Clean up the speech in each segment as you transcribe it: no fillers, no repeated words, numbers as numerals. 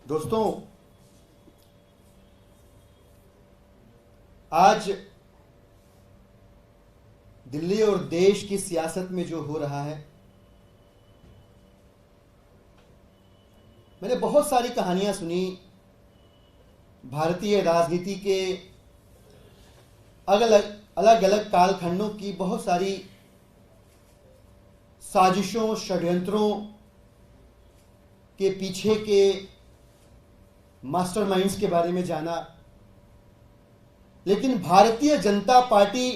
दोस्तों, आज दिल्ली और देश की सियासत में जो हो रहा है, मैंने बहुत सारी कहानियां सुनी भारतीय राजनीति के अलग अलग कालखंडों की। बहुत सारी साजिशों, षड्यंत्रों के पीछे के मास्टरमाइंड्स के बारे में जाना। लेकिन भारतीय जनता पार्टी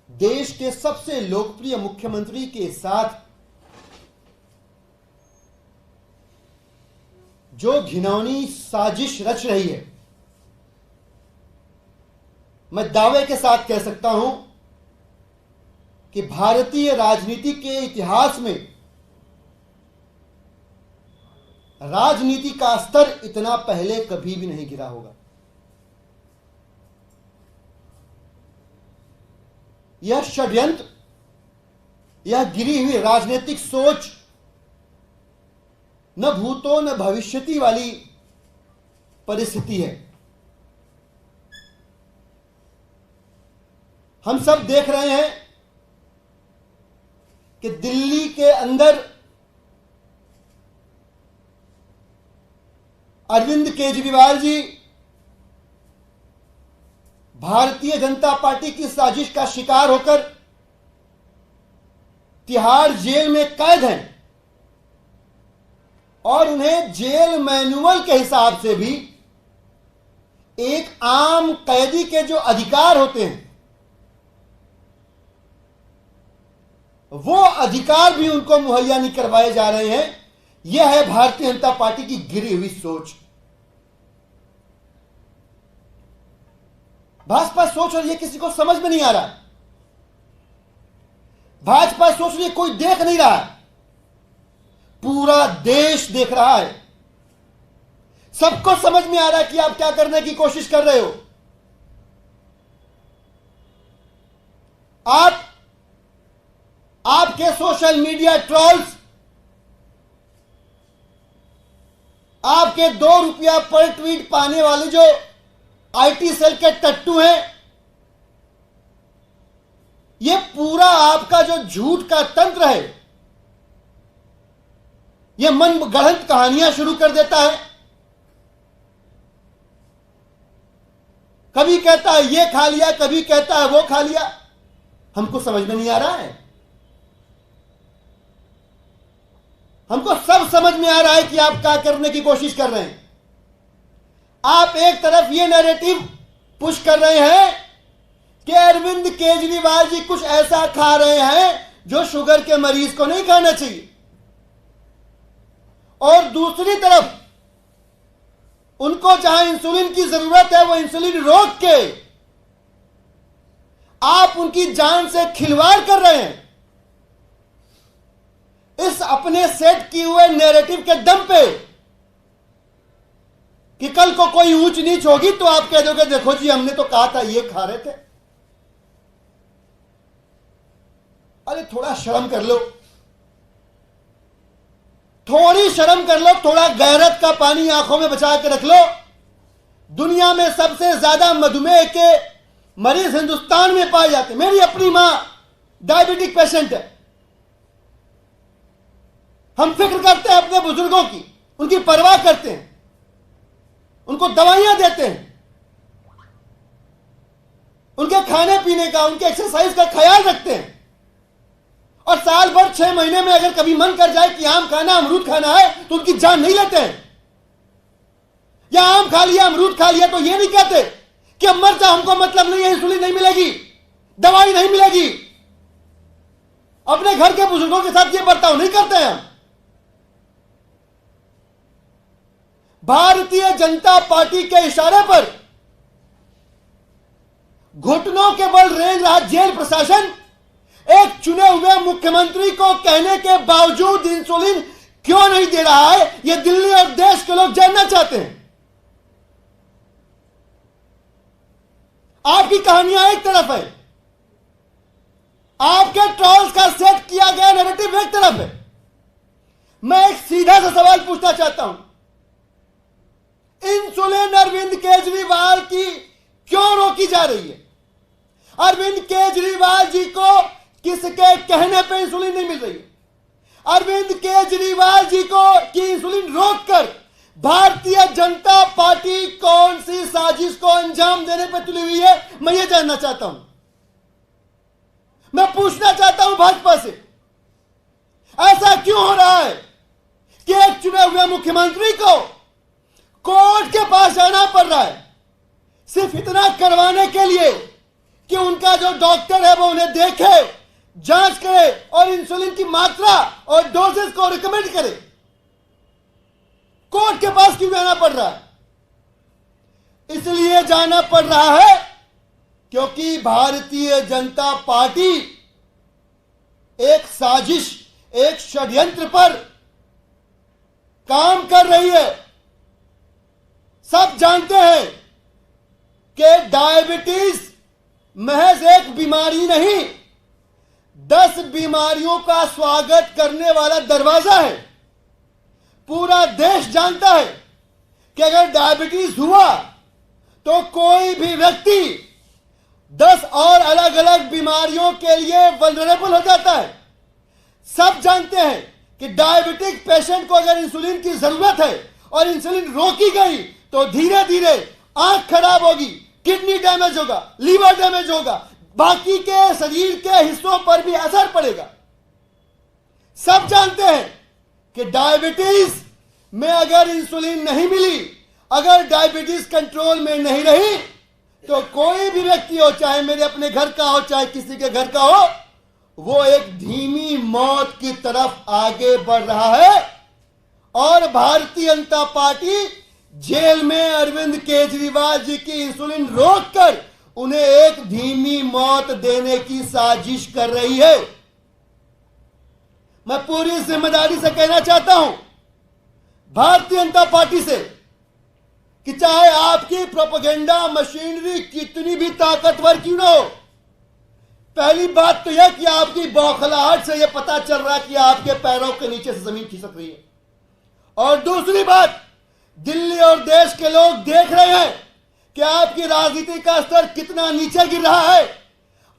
देश के सबसे लोकप्रिय मुख्यमंत्री के साथ जो घिनौनी साजिश रच रही है, मैं दावे के साथ कह सकता हूं कि भारतीय राजनीति के इतिहास में राजनीति का स्तर इतना पहले कभी भी नहीं गिरा होगा। यह षड्यंत्र, यह गिरी हुई राजनीतिक सोच न भूतो न भविष्यति वाली परिस्थिति है। हम सब देख रहे हैं कि दिल्ली के अंदर अरविंद केजरीवाल जी भारतीय जनता पार्टी की साजिश का शिकार होकर तिहाड़ जेल में कैद हैं और उन्हें जेल मैनुअल के हिसाब से भी एक आम कैदी के जो अधिकार होते हैं, वो अधिकार भी उनको मुहैया नहीं करवाए जा रहे हैं। यह है भारतीय जनता पार्टी की गिरी हुई सोच। भाजपा सोच रही है, किसी को समझ में नहीं आ रहा। भाजपा सोच रही है, कोई देख नहीं रहा। पूरा देश देख रहा है। सबको समझ में आ रहा है कि आप क्या करने की कोशिश कर रहे हो। आपके सोशल मीडिया ट्रोल्स, आपके 2 रुपया पर ट्वीट पाने वाले जो आईटी सेल के टट्टू हैं, ये पूरा आपका जो झूठ का तंत्र है, ये मन गढ़ंत कहानियां शुरू कर देता है। कभी कहता है ये खा लिया, कभी कहता है वो खा लिया। हमको समझ में नहीं आ रहा है। हमको सब समझ में आ रहा है कि आप क्या करने की कोशिश कर रहे हैं। आप एक तरफ ये नैरेटिव पुश कर रहे हैं कि अरविंद केजरीवाल जी कुछ ऐसा खा रहे हैं जो शुगर के मरीज को नहीं खाना चाहिए, और दूसरी तरफ उनको जहां इंसुलिन की जरूरत है वो इंसुलिन रोक के आप उनकी जान से खिलवाड़ कर रहे हैं। इस अपने सेट किए हुए नैरेटिव के दम पे कि कल को कोई ऊंच नीच होगी तो आप कह दोगे देखो जी हमने तो कहा था ये खा रहे थे। अरे थोड़ा शर्म कर लो, थोड़ी शर्म कर लो, थोड़ा गैरत का पानी आंखों में बचा के रख लो। दुनिया में सबसे ज्यादा मधुमेह के मरीज हिंदुस्तान में पाए जाते हैं। मेरी अपनी मां डायबिटिक पेशेंट है। हम फिक्र करते हैं अपने बुजुर्गों की, उनकी परवाह करते हैं, उनको दवाइयां देते हैं, उनके खाने पीने का, उनके एक्सरसाइज का ख्याल रखते हैं। और साल भर 6 महीने में अगर कभी मन कर जाए कि आम खाना, अमरूद खाना है, तो उनकी जान नहीं लेते हैं। या आम खा लिया, अमरूद खा लिया तो ये नहीं कहते कि अब मर जा, हमको मतलब नहीं है, इंसुलिन नहीं मिलेगी, दवाई नहीं मिलेगी। अपने घर के बुजुर्गों के साथ ये बर्ताव नहीं करते हैं हम। भारतीय जनता पार्टी के इशारे पर घुटनों के बल रेंग रहा जेल प्रशासन एक चुने हुए मुख्यमंत्री को कहने के बावजूद इंसुलिन क्यों नहीं दे रहा है, यह दिल्ली और देश के लोग जानना चाहते हैं। आपकी कहानियां एक तरफ है, आपके ट्रोल्स का सेट किया गया नैरेटिव एक तरफ है। मैं एक सीधा सा सवाल पूछना चाहता हूं इंसुलिन अरविंद केजरीवाल की क्यों रोकी जा रही है? अरविंद केजरीवाल जी को किसके कहने पे इंसुलिन नहीं मिल रही है? अरविंद केजरीवाल जी को की इंसुलिन रोककर भारतीय जनता पार्टी कौन सी साजिश को अंजाम देने पर तुली हुई है? मैं ये जानना चाहता हूं। मैं पूछना चाहता हूं भाजपा से, ऐसा क्यों हो रहा है कि एक चुने हुए मुख्यमंत्री को कोर्ट के पास जाना पड़ रहा है सिर्फ इतना करवाने के लिए कि उनका जो डॉक्टर है वो उन्हें देखे, जांच करे और इंसुलिन की मात्रा और डोजेस को रिकमेंड करे? कोर्ट के पास क्यों जाना पड़ रहा है? इसलिए जाना पड़ रहा है क्योंकि भारतीय जनता पार्टी एक साजिश, एक षड्यंत्र पर काम कर रही है। सब जानते हैं कि डायबिटीज महज एक बीमारी नहीं, 10 बीमारियों का स्वागत करने वाला दरवाजा है। पूरा देश जानता है कि अगर डायबिटीज हुआ तो कोई भी व्यक्ति 10 और अलग अलग बीमारियों के लिए वल्नरेबल हो जाता है। सब जानते हैं कि डायबिटिक पेशेंट को अगर इंसुलिन की जरूरत है और इंसुलिन रोकी गई तो धीरे धीरे आंख खराब होगी, किडनी डैमेज होगा, लीवर डैमेज होगा, बाकी के शरीर के हिस्सों पर भी असर पड़ेगा। सब जानते हैं कि डायबिटीज में अगर इंसुलिन नहीं मिली, अगर डायबिटीज कंट्रोल में नहीं रही तो कोई भी व्यक्ति हो, चाहे मेरे अपने घर का हो चाहे किसी के घर का हो, वो एक धीमी मौत की तरफ आगे बढ़ रहा है। और भारतीय जनता पार्टी जेल में अरविंद केजरीवाल जी की इंसुलिन रोककर उन्हें एक धीमी मौत देने की साजिश कर रही है। मैं पूरी जिम्मेदारी से कहना चाहता हूं भारतीय जनता पार्टी से कि चाहे आपकी प्रोपेगेंडा मशीनरी कितनी भी ताकतवर क्यों ना हो, पहली बात तो यह कि आपकी बौखलाहट से यह पता चल रहा है कि आपके पैरों के नीचे से जमीन खिसक रही है। और दूसरी बात, दिल्ली और देश के लोग देख रहे हैं कि आपकी राजनीति का स्तर कितना नीचे गिर रहा है।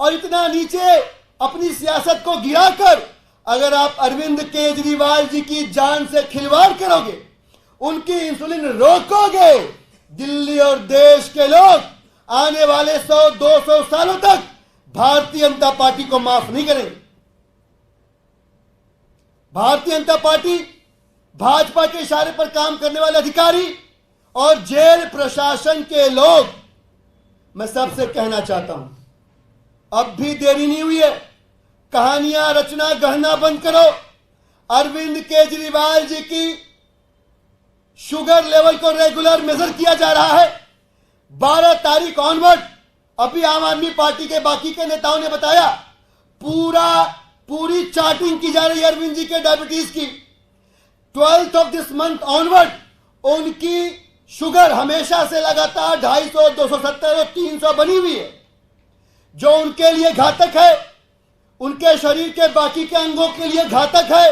और इतना नीचे अपनी सियासत को गिराकर अगर आप अरविंद केजरीवाल जी की जान से खिलवाड़ करोगे, उनकी इंसुलिन रोकोगे, दिल्ली और देश के लोग आने वाले 100-200 सालों तक भारतीय जनता पार्टी को माफ नहीं करेंगे। भारतीय जनता पार्टी, भाजपा के इशारे पर काम करने वाले अधिकारी और जेल प्रशासन के लोग, मैं सबसे कहना चाहता हूं, अब भी देरी नहीं हुई है। कहानियां रचना गढ़ना बंद करो। अरविंद केजरीवाल जी की शुगर लेवल को रेगुलर मेजर किया जा रहा है। 12 तारीख ऑनवर्ड, अभी आम आदमी पार्टी के बाकी के नेताओं ने बताया, पूरी चार्टिंग की जा रही है अरविंद जी के डायबिटीज की। 12th of this month onward उनकी शुगर हमेशा से लगातार 250, 270 और 300 बनी हुई है, जो उनके लिए घातक है, उनके शरीर के बाकी के अंगों के लिए घातक है,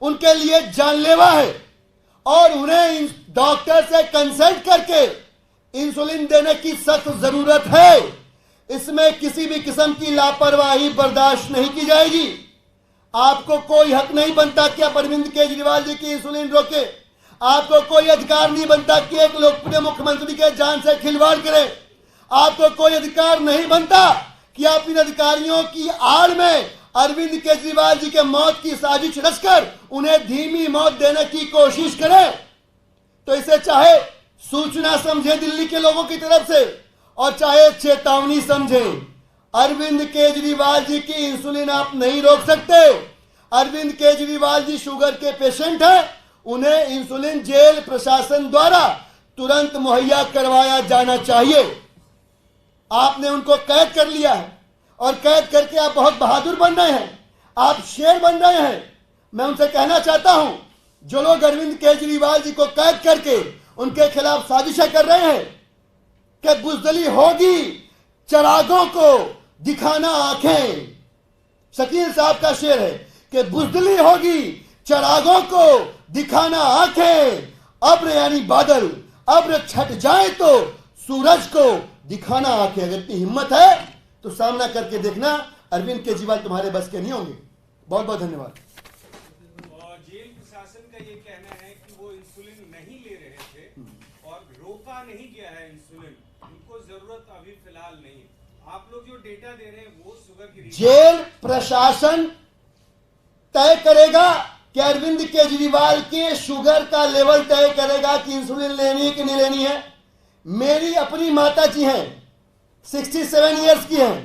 उनके लिए जानलेवा है। और उन्हें डॉक्टर से कंसल्ट करके इंसुलिन देने की सख्त जरूरत है। इसमें किसी भी किस्म की लापरवाही बर्दाश्त नहीं की जाएगी। आपको कोई हक नहीं बनता कि आप अरविंद केजरीवाल जी की इंसुलिन रोके। आपको कोई अधिकार नहीं बनता कि एक लोकप्रिय मुख्यमंत्री के जान से खिलवाड़ करें। आपको कोई अधिकार नहीं बनता कि आप इन अधिकारियों की आड़ में अरविंद केजरीवाल जी के मौत की साजिश रचकर उन्हें धीमी मौत देने की कोशिश करें। तो इसे चाहे सूचना समझे दिल्ली के लोगों की तरफ से और चाहे चेतावनी समझे, अरविंद केजरीवाल जी की इंसुलिन आप नहीं रोक सकते। अरविंद केजरीवाल जी शुगर के पेशेंट हैं, उन्हें इंसुलिन जेल प्रशासन द्वारा तुरंत मुहैया करवाया जाना चाहिए। आपने उनको कैद कर लिया है और कैद करके आप बहुत बहादुर बन रहे हैं, आप शेर बन रहे हैं। मैं उनसे कहना चाहता हूं, जो लोग अरविंद केजरीवाल जी को कैद करके उनके खिलाफ साजिशें कर रहे हैं, कि बुजदली होगी चरागों को दिखाना आंखें। शकील साहब का शेर है कि बुजदली होगी चरागों को दिखाना आंखें, अब्र यानी बादल अब्र छट जाए तो सूरज को दिखाना आंखें। अगर इतनी हिम्मत है तो सामना करके देखना, अरविंद केजरीवाल तुम्हारे बस के नहीं होंगे। बहुत बहुत धन्यवाद। और जेल प्रशासन का ये कहना है कि वो इंसुलिन नहीं ले रहे थे और रोका नहीं गया है इंसुलिन, उनको जरूरत अभी फिलहाल नहीं। आप लोग जो डेटा दे रहे हैं वो शुगर की जेल प्रशासन तय करेगा कि अरविंद केजरीवाल के शुगर का लेवल तय करेगा कि इंसुलिन लेनी है कि नहीं लेनी है। मेरी अपनी माता जी हैं, 67 इयर्स की हैं,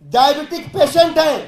डायबिटिक पेशेंट हैं,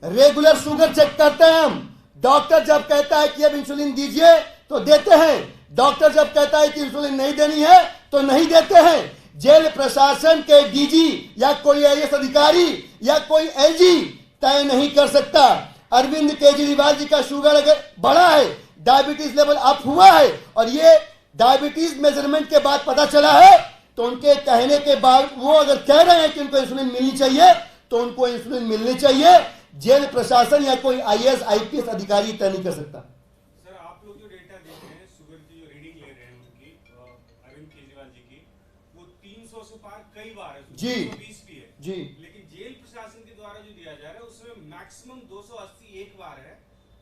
रेगुलर शुगर चेक करते हैं हम। डॉक्टर जब कहता है कि अब इंसुलिन दीजिए तो देते हैं, डॉक्टर जब कहता है कि इंसुलिन नहीं देनी है तो नहीं देते हैं। जेल प्रशासन के डीजी या कोई आईएएस अधिकारी या कोई एलजी तय नहीं कर सकता। अरविंद केजरीवाल जी का शुगर अगर बढ़ा है, डायबिटीज लेवल अप हुआ है और ये डायबिटीज मेजरमेंट के बाद पता चला है, तो उनके कहने के बाद वो अगर कह रहे हैं कि उनको इंसुलिन मिलनी चाहिए तो उनको इंसुलिन मिलनी चाहिए। जेल प्रशासन या कोई आईएएस आईपीएस अधिकारी तय नहीं कर सकता। सर, आप लोग जो डेटा देख रहे हैं, शुगर की जो रीडिंग ले रहे हैं उनकी, अरविंद केजरीवाल जी की, वो 300 से पार कई बार है, जी 220 भी है जी, लेकिन जेल प्रशासन के द्वारा जो दिया जा रहा है उसमें मैक्सिमम 280 एक बार है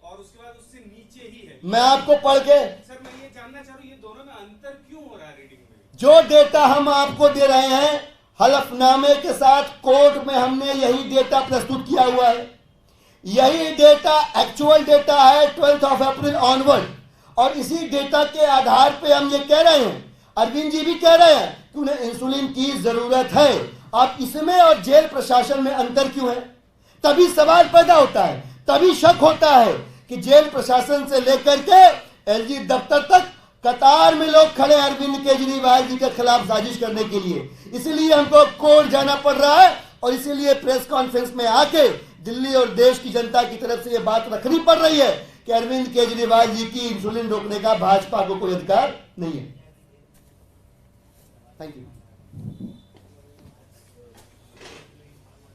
और उसके बाद उससे नीचे ही है। मैं आपको पढ़ के सर, मैं ये जानना चाह रहा हूँ ये दोनों में अंतर क्यों हो रहा है रीडिंग में? जो डेटा हम आपको दे रहे हैं हलफनामे के साथ, कोर्ट में हमने यही डेटा प्रस्तुत किया हुआ है। यही डेटा एक्चुअल डेटा है 12 अप्रैल ऑनवर्ड, और इसी डेटा के आधार पे हम ये कह रहे हैं, अरविंद जी भी कह रहे हैं कि उन्हें इंसुलिन की जरूरत है। अब इसमें और जेल प्रशासन में अंतर क्यों है? तभी सवाल पैदा होता है, तभी शक होता है कि जेल प्रशासन से लेकर के एलजी दफ्तर तक कतार में लोग खड़े अरविंद केजरीवाल जी के खिलाफ साजिश करने के लिए। इसीलिए हमको कोर्ट जाना पड़ रहा है और इसीलिए प्रेस कॉन्फ्रेंस में आके दिल्ली और देश की जनता की तरफ से यह बात रखनी पड़ रही है कि अरविंद केजरीवाल जी की इंसुलिन रोकने का भाजपा को कोई अधिकार नहीं है। Thank you.